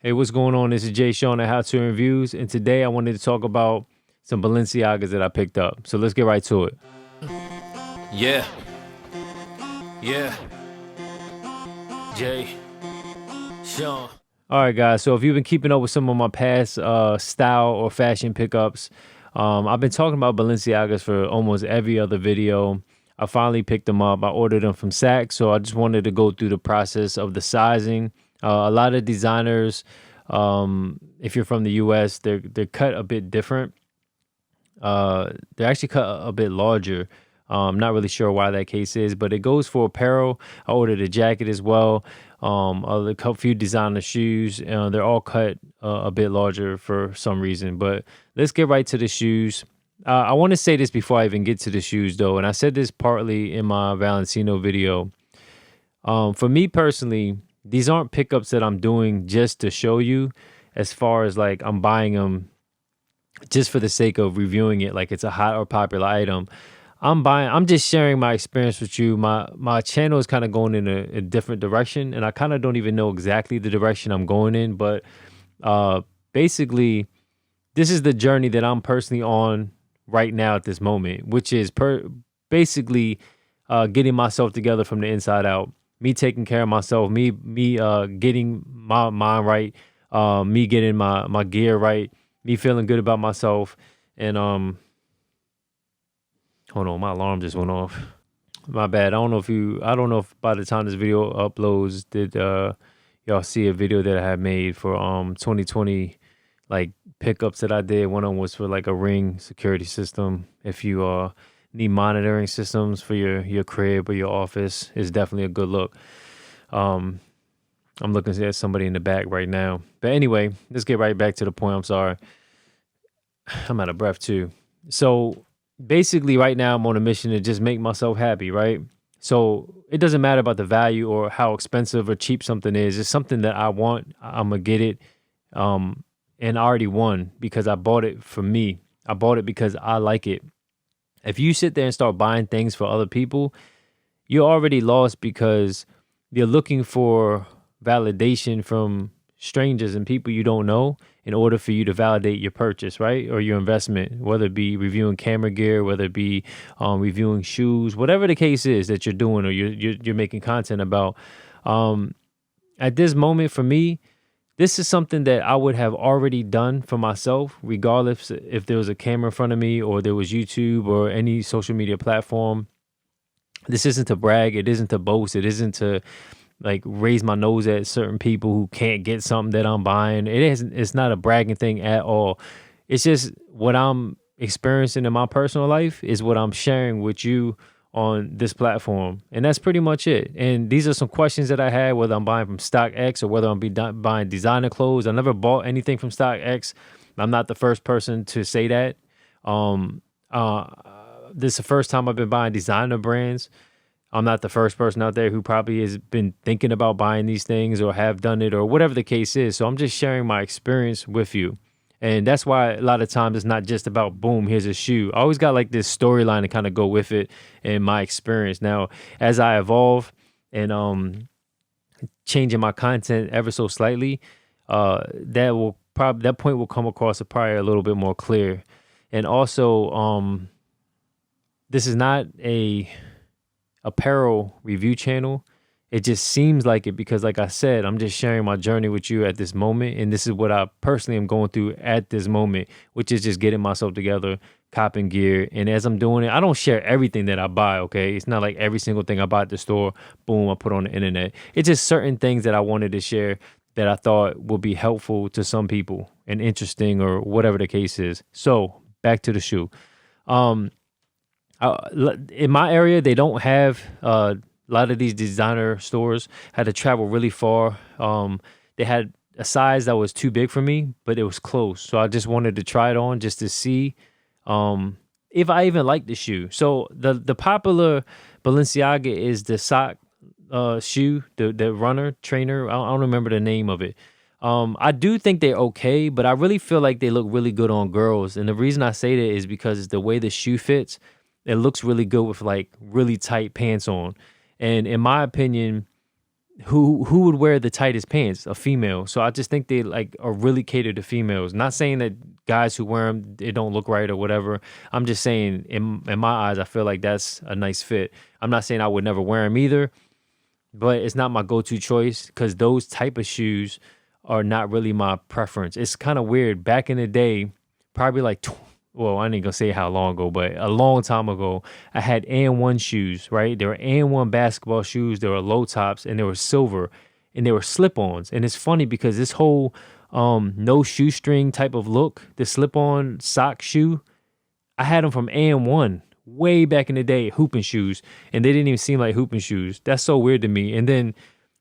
Hey, what's going on? This is Jsean at How to Reviews, and today I wanted to talk about some Balenciagas that I picked up. So let's get right to it. Yeah, yeah, Jsean. All right, guys. So if you've been keeping up with some of my past style or fashion pickups, I've been talking about Balenciagas for almost every other video. I finally picked them up. I ordered them from Saks, so I just wanted to go through the process of the sizing. A lot of designers, if you're from the U.S., they're cut a bit different. They're actually cut a bit larger. I'm not really sure why that case is, but it goes for apparel. I ordered a jacket as well. A few designer shoes. They're all cut a bit larger for some reason. But let's get right to the shoes. I want to say this before I even get to the shoes, though, and I said this partly in my Valentino video. For me personally, these aren't pickups that I'm doing just to show you, as far as like I'm buying them just for the sake of reviewing it, like it's a hot or popular item. I'm just sharing my experience with you. My channel is kind of going in a different direction, and I kind of don't even know exactly the direction I'm going in, but basically this is the journey that I'm personally on right now at this moment, which is basically getting myself together from the inside out, me taking care of myself, me getting my mind right, me getting my gear right, me feeling good about myself. And hold on, my alarm just went off. My bad. I don't know if by the time this video uploads, did y'all see a video that I had made for 2020 like pickups that I did. One of them was for like a Ring security system. If you need monitoring systems for your crib or your office, it's definitely a good look. I'm looking at somebody in the back right now. But anyway, let's get right back to the point. I'm sorry. I'm out of breath too. So basically right now I'm on a mission to just make myself happy, right? So it doesn't matter about the value or how expensive or cheap something is. It's something that I want. I'm going to get it. And I already won because I bought it for me. I bought it because I like it. If you sit there and start buying things for other people, you're already lost because you're looking for validation from strangers and people you don't know in order for you to validate your purchase, right? Or your investment, whether it be reviewing camera gear, whether it be reviewing shoes, whatever the case is that you're doing or you're making content about. At this moment for me, this is something that I would have already done for myself, regardless if there was a camera in front of me or there was YouTube or any social media platform. This isn't to brag. It isn't to boast. It isn't to like raise my nose at certain people who can't get something that I'm buying. It's not a bragging thing at all. It's just what I'm experiencing in my personal life is what I'm sharing with you on this platform. And that's pretty much it. And these are some questions that I had, whether I'm buying from StockX or whether I'm buying designer clothes. I never bought anything from StockX. I'm not the first person to say that. This is the first time I've been buying designer brands. I'm not the first person out there who probably has been thinking about buying these things or have done it or whatever the case is. So I'm just sharing my experience with you. And that's why a lot of times it's not just about, boom, here's a shoe. I always got like this storyline to kind of go with it in my experience. Now, as I evolve and changing my content ever so slightly, that point will come across probably a little bit more clear. And also, this is not a apparel review channel. It just seems like it because, like I said, I'm just sharing my journey with you at this moment. And this is what I personally am going through at this moment, which is just getting myself together, copping gear. And as I'm doing it, I don't share everything that I buy, okay? It's not like every single thing I buy at the store, boom, I put on the internet. It's just certain things that I wanted to share that I thought would be helpful to some people and interesting or whatever the case is. So back to the shoe. In my area, they don't have a lot of these designer stores. Had to travel really far. They had a size that was too big for me, but it was close. So I just wanted to try it on just to see if I even like the shoe. So the popular Balenciaga is the sock shoe, the runner trainer. I don't remember the name of it. I do think they're okay, but I really feel like they look really good on girls. And the reason I say that is because it's the way the shoe fits. It looks really good with like really tight pants on. And in my opinion, who would wear the tightest pants? A female. So I just think they like are really catered to females. Not saying that guys who wear them, it don't look right or whatever. I'm just saying in my eyes, I feel like that's a nice fit. I'm not saying I would never wear them either, but it's not my go-to choice because those type of shoes are not really my preference. It's kind of weird. Back in the day, probably like, well, I ain't gonna say how long ago, but a long time ago, I had AN1 shoes, right? They were AN1 basketball shoes. They were low tops and they were silver and they were slip-ons. And it's funny because this whole no shoestring type of look, the slip-on sock shoe, I had them from AN1 way back in the day, hooping shoes, and they didn't even seem like hooping shoes. That's so weird to me. And then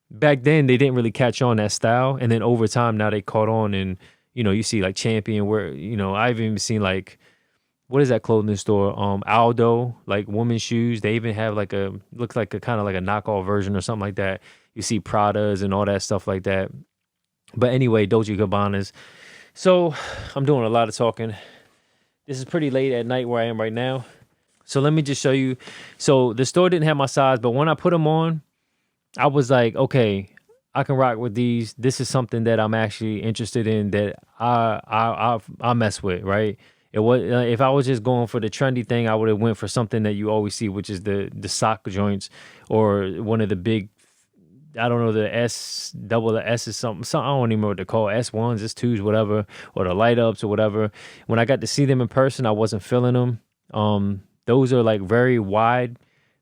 back then they didn't really catch on that style, and then over time now they caught on, and you see like Champion, where I've even seen like, what is that clothing store, Aldo, like women's shoes. They even have like looks like a kind of like a knockoff version or something like that. You see Pradas and all that stuff like that. But anyway, Dolce & Gabbanas. So I'm doing a lot of talking. This is pretty late at night where I am right now. So let me just show you. So the store didn't have my size, but when I put them on, I was like, okay, I can rock with these. This is something that I'm actually interested in, that I mess with, right? It was if I was just going for the trendy thing, I would have went for something that you always see, which is the sock joints, or one of the big, I don't know, the the S is something. I don't even know what they're called, S1s, S2s, whatever, or the light ups or whatever. When I got to see them in person, I wasn't feeling them. Those are like very wide,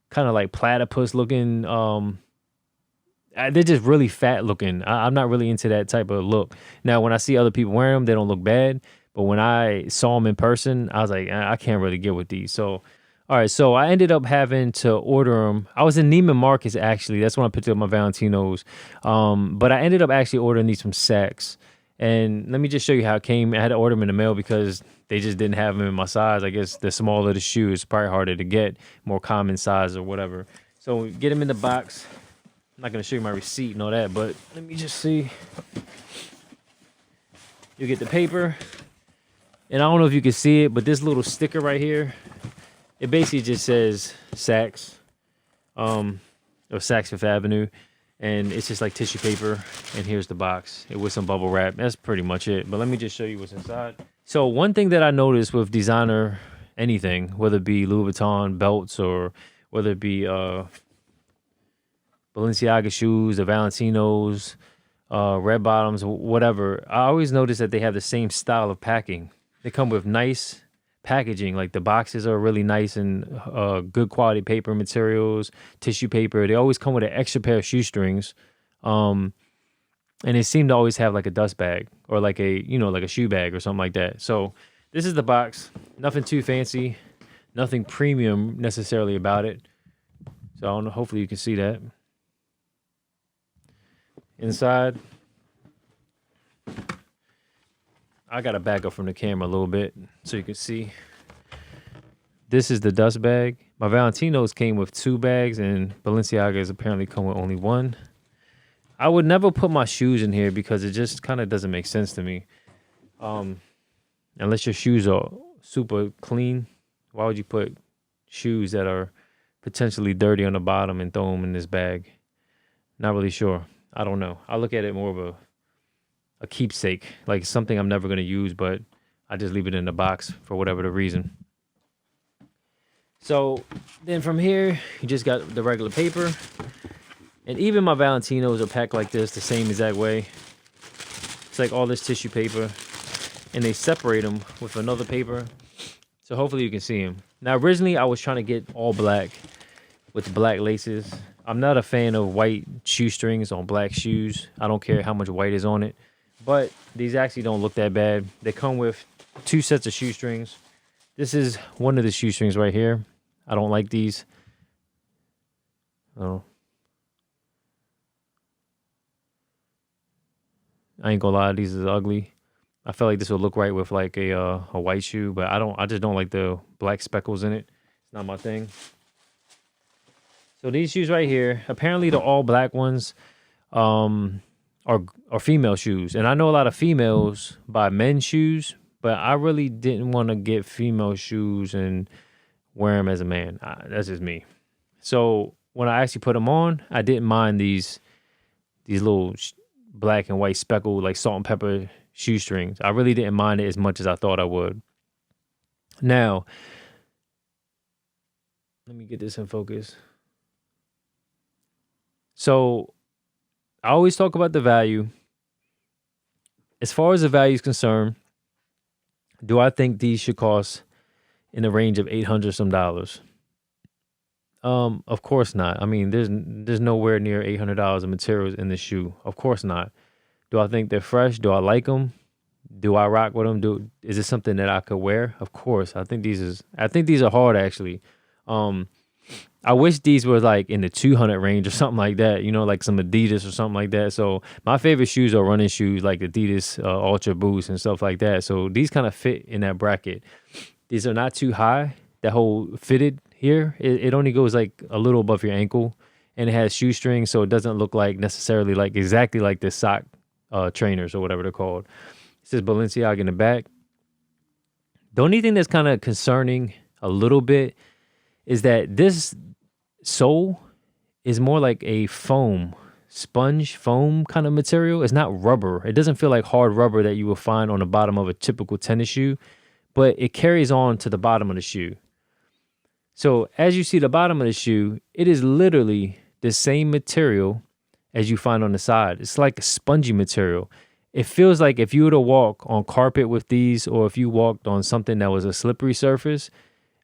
kind of like platypus looking. They're just really fat looking. I'm not really into that type of look. Now, when I see other people wearing them, they don't look bad. But when I saw them in person, I was like, I can't really get with these. So, all right. So I ended up having to order them. I was in Neiman Marcus, actually. That's when I picked up my Valentinos. But I ended up actually ordering these from Saks. And let me just show you how it came. I had to order them in the mail because they just didn't have them in my size. I guess the smaller the shoe is probably harder to get, more common size or whatever. So get them in the box. I'm not going to show you my receipt and all that, but let me just see. You get the paper. And I don't know if you can see it, but this little sticker right here, it basically just says Saks, or Saks Fifth Avenue. And it's just like tissue paper, and here's the box with some bubble wrap. That's pretty much it. But let me just show you what's inside. So one thing that I noticed with designer anything, whether it be Louis Vuitton belts or whether it be Balenciaga shoes, the Valentinos, red bottoms, whatever, I always notice that they have the same style of packing. They come with nice packaging, like the boxes are really nice and good quality paper materials, tissue paper. They always come with an extra pair of shoestrings, and they seem to always have like a dust bag or like a shoe bag or something like that. So this is the box. Nothing too fancy, nothing premium necessarily about it. So I don't know. Hopefully you can see that. Inside, I got to back up from the camera a little bit so you can see. This is the dust bag. My Valentinos came with 2 bags, and Balenciagas apparently come with only 1. I would never put my shoes in here because it just kind of doesn't make sense to me. Unless your shoes are super clean, why would you put shoes that are potentially dirty on the bottom and throw them in this bag? Not really sure. I don't know. I look at it more of a keepsake, like something I'm never going to use, but I just leave it in the box for whatever the reason. So then from here, you just got the regular paper. And even my Valentinos are packed like this, the same exact way. It's like all this tissue paper. And they separate them with another paper. So hopefully you can see them. Now, originally, I was trying to get all black with black laces. I'm not a fan of white shoestrings on black shoes. I don't care how much white is on it. But these actually don't look that bad. They come with 2 sets of shoestrings. This is one of the shoestrings right here. I don't like these. Oh. I ain't gonna lie, these is ugly. I feel like this would look right with like a white shoe, but I just don't like the black speckles in it. It's not my thing. So these shoes right here, apparently the all black ones are female shoes. And I know a lot of females buy men's shoes, but I really didn't want to get female shoes and wear them as a man. That's just me. So when I actually put them on, I didn't mind these these little black and white speckled like salt and pepper shoestrings. I really didn't mind it as much as I thought I would. Now, let me get this in focus. So I always talk about the value. As far as the value is concerned, do I think these should cost in the range of $800 some dollars? Of course not. I mean, there's nowhere near $800 of materials in this shoe. Of course not. Do I think they're fresh? Do I like them? Do I rock with them? Is it something that I could wear? Of course. I think these are hard actually. I wish these were like in the 200 range or something like that, you know, like some Adidas or something like that. So my favorite shoes are running shoes like Adidas Ultra Boost and stuff like that. So these kind of fit in that bracket. These are not too high. That whole fitted here, it only goes like a little above your ankle, and it has shoestrings, so it doesn't look like necessarily like exactly like the sock trainers or whatever they're called. It says Balenciaga in the back. The only thing that's kind of concerning a little bit is that this sole is more like a sponge foam kind of material. It's not rubber. It doesn't feel like hard rubber that you will find on the bottom of a typical tennis shoe, but it carries on to the bottom of the shoe. So as you see the bottom of the shoe, it is literally the same material as you find on the side. It's like a spongy material. It feels like if you were to walk on carpet with these, or if you walked on something that was a slippery surface,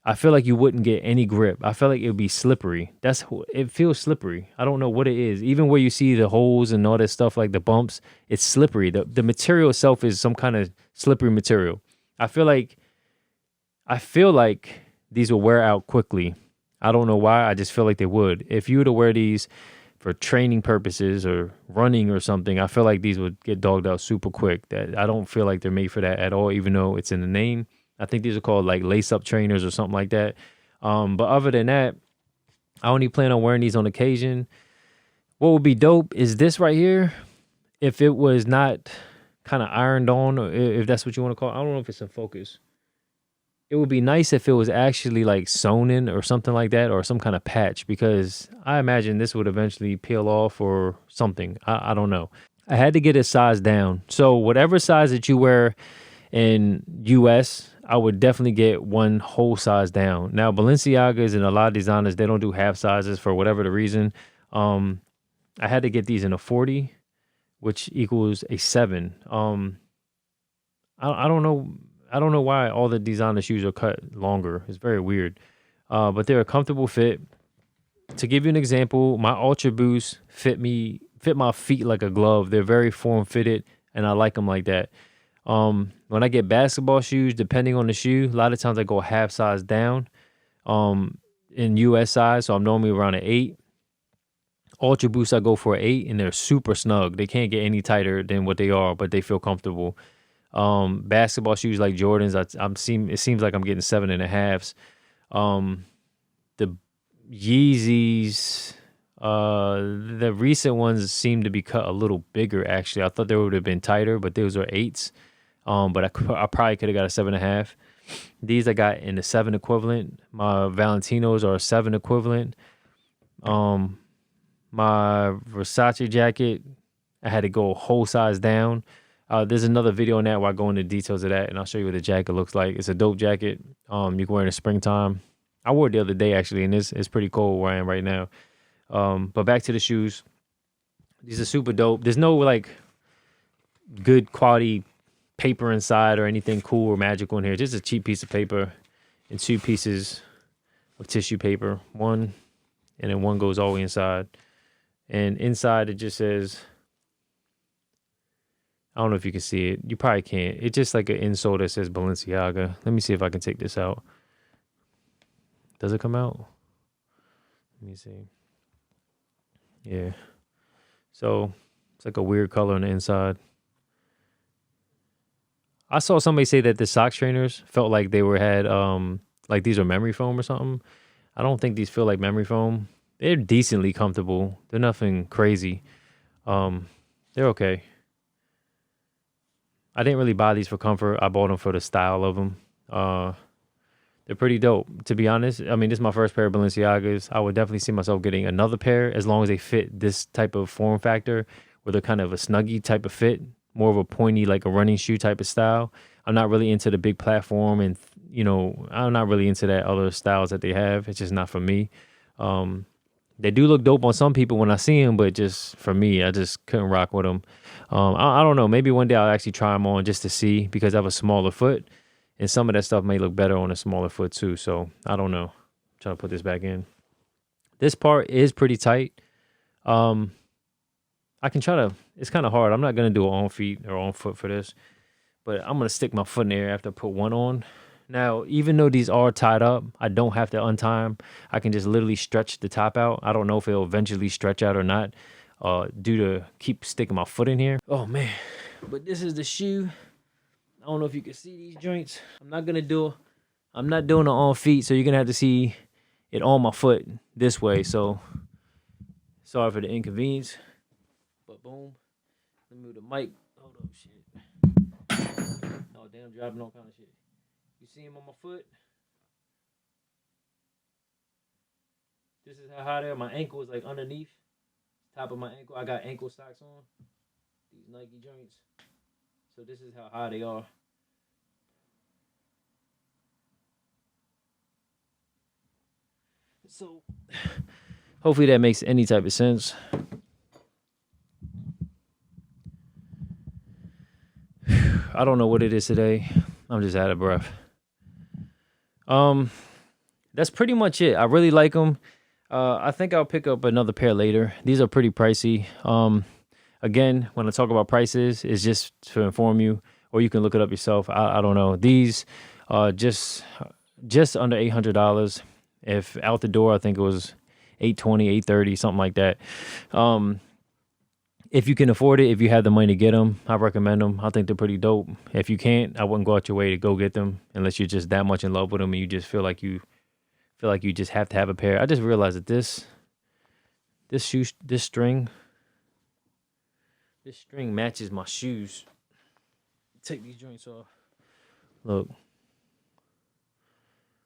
I feel like you wouldn't get any grip. I feel like it would be slippery. It feels slippery. I don't know what it is. Even where you see the holes and all that stuff, like the bumps, it's slippery. The material itself is some kind of slippery material. I feel like these will wear out quickly. I don't know why. I just feel like they would. If you were to wear these for training purposes or running or something, I feel like these would get dogged out super quick. I don't feel like they're made for that at all, even though it's in the name. I think these are called like lace up trainers or something like that. But other than that, I only plan on wearing these on occasion. What would be dope is this right here. If it was not kind of ironed on, or if that's what you want to call it. I don't know if it's in focus. It would be nice if it was actually like sewn in or something like that, or some kind of patch, because I imagine this would eventually peel off or something. I don't know. I had to get a size down. So whatever size that you wear in US, I would definitely get one whole size down. Now, Balenciagas and a lot of designers, they don't do half sizes for whatever the reason. I had to get these in a 40, which equals a 7. I don't know. I don't know why all the designer shoes are cut longer. It's very weird. But they're a comfortable fit. To give you an example, my Ultra Boost fit my feet like a glove. They're very form fitted, and I like them like that. When I get basketball shoes, depending on the shoe, a lot of times I go half size down in US size, so I'm normally around an 8. Ultra Boost, I go for an 8, and they're super snug. They can't get any tighter than what they are, but they feel comfortable. Basketball shoes like Jordans, it seems like I'm getting 7.5s. The Yeezys, the recent ones seem to be cut a little bigger. Actually, I thought they would have been tighter, but those are 8s. But I probably could have got a 7.5. These I got in the 7 equivalent. My Valentinos are a 7 equivalent. My Versace jacket, I had to go a whole size down. There's another video on that where I go into details of that, and I'll show you what the jacket looks like. It's a dope jacket. You can wear it in the springtime. I wore it the other day, actually, and it's pretty cold where I am right now. But back to the shoes. These are super dope. There's no, like, good quality paper inside or anything cool or magical in here. Just a cheap piece of paper and 2 pieces of tissue paper. One, and then one goes all the way inside. And inside, it just says... I don't know if you can see it. You probably can't. It's just like an insole that says Balenciaga. Let me see if I can take this out. Does it come out? Let me see. Yeah. So it's like a weird color on the inside. I saw somebody say that the sock trainers felt like they had like these are memory foam or something. I don't think these feel like memory foam. They're decently comfortable. They're nothing crazy. They're okay. I didn't really buy these for comfort. I bought them for the style of them. They're pretty dope, to be honest. I mean, this is my first pair of Balenciagas. I would definitely see myself getting another pair as long as they fit this type of form factor, where they're kind of a snuggie type of fit, more of a pointy, like a running shoe type of style. I'm not really into the big platform, and I'm not really into that other styles that they have. It's just not for me. They do look dope on some people when I see them, but just for me, I just couldn't rock with them. I don't know. Maybe one day I'll actually try them on just to see, because I have a smaller foot, and some of that stuff may look better on a smaller foot too. So I don't know. I'm trying to put this back in. This part is pretty tight. I can try to. It's kind of hard. I'm not gonna do it on feet or on foot for this, but I'm gonna stick my foot in there after I put one on. Now, even though these are tied up, I don't have to untie them. I can just literally stretch the top out. I don't know if it'll eventually stretch out or not, due to keep sticking my foot in here. Oh, man. But this is the shoe. I don't know if you can see these joints. I'm not doing it on feet, so you're going to have to see it on my foot this way. So, sorry for the inconvenience. But boom. Let me move the mic. Hold up, shit. Oh, damn, dropping all kind of shit. You see him on my foot? This is how high they are. My ankle is like underneath. Top of my ankle. I got ankle socks on. These Nike joints. So this is how high they are. So hopefully that makes any type of sense. I don't know what it is today. I'm just out of breath. That's pretty much it. I really like them. I think I'll pick up another pair later. These are pretty pricey. Again, when I talk about prices, it's just to inform you, or you can look it up yourself. I don't know. These just under $800. If out the door, I think it was $820, $830, something like that. If you can afford it, if you have the money to get them, I recommend them. I think they're pretty dope. If you can't, I wouldn't go out your way to go get them unless you're just that much in love with them and you just feel like you just have to have a pair. I just realized that this string matches my shoes. Take these joints off. Look,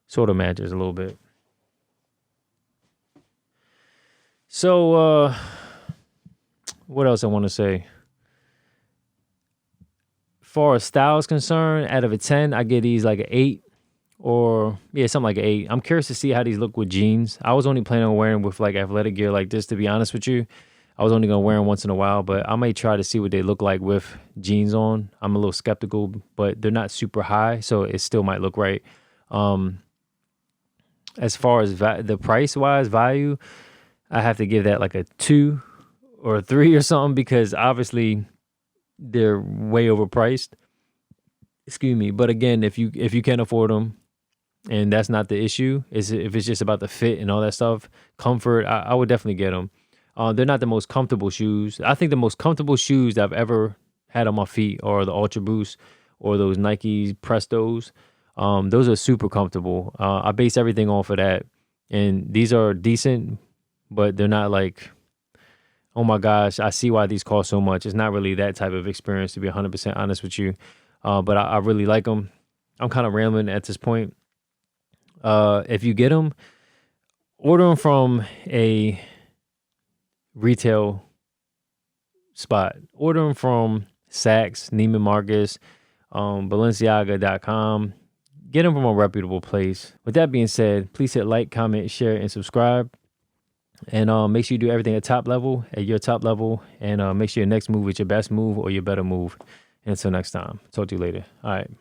sort of matches a little bit. So, what else I want to say? Far as style is concerned, out of a 10, I get these like an 8 or, something like an 8. I'm curious to see how these look with jeans. I was only planning on wearing with like athletic gear like this, to be honest with you. I was only going to wear them once in a while, but I may try to see what they look like with jeans on. I'm a little skeptical, but they're not super high, so it still might look right. As far as the price-wise value, I have to give that like a 2 or a 3 or something, because obviously they're way overpriced. Excuse me. But again, if you can't afford them, and that's not the issue, if it's just about the fit and all that stuff, comfort, I would definitely get them. They're not the most comfortable shoes. I think the most comfortable shoes that I've ever had on my feet are the Ultra Boost or those Nike Prestos. Those are super comfortable. I base everything off of that. And these are decent, but they're not like, oh my gosh, I see why these cost so much. It's not really that type of experience, to be 100% honest with you. But I really like them. I'm kind of rambling at this point. If you get them, order them from a retail spot. Order them from Saks, Neiman Marcus, Balenciaga.com. Get them from a reputable place. With that being said, please hit like, comment, share, and subscribe. And make sure you do everything at your top level. And make sure your next move is your best move or your better move. And until next time, talk to you later. All right.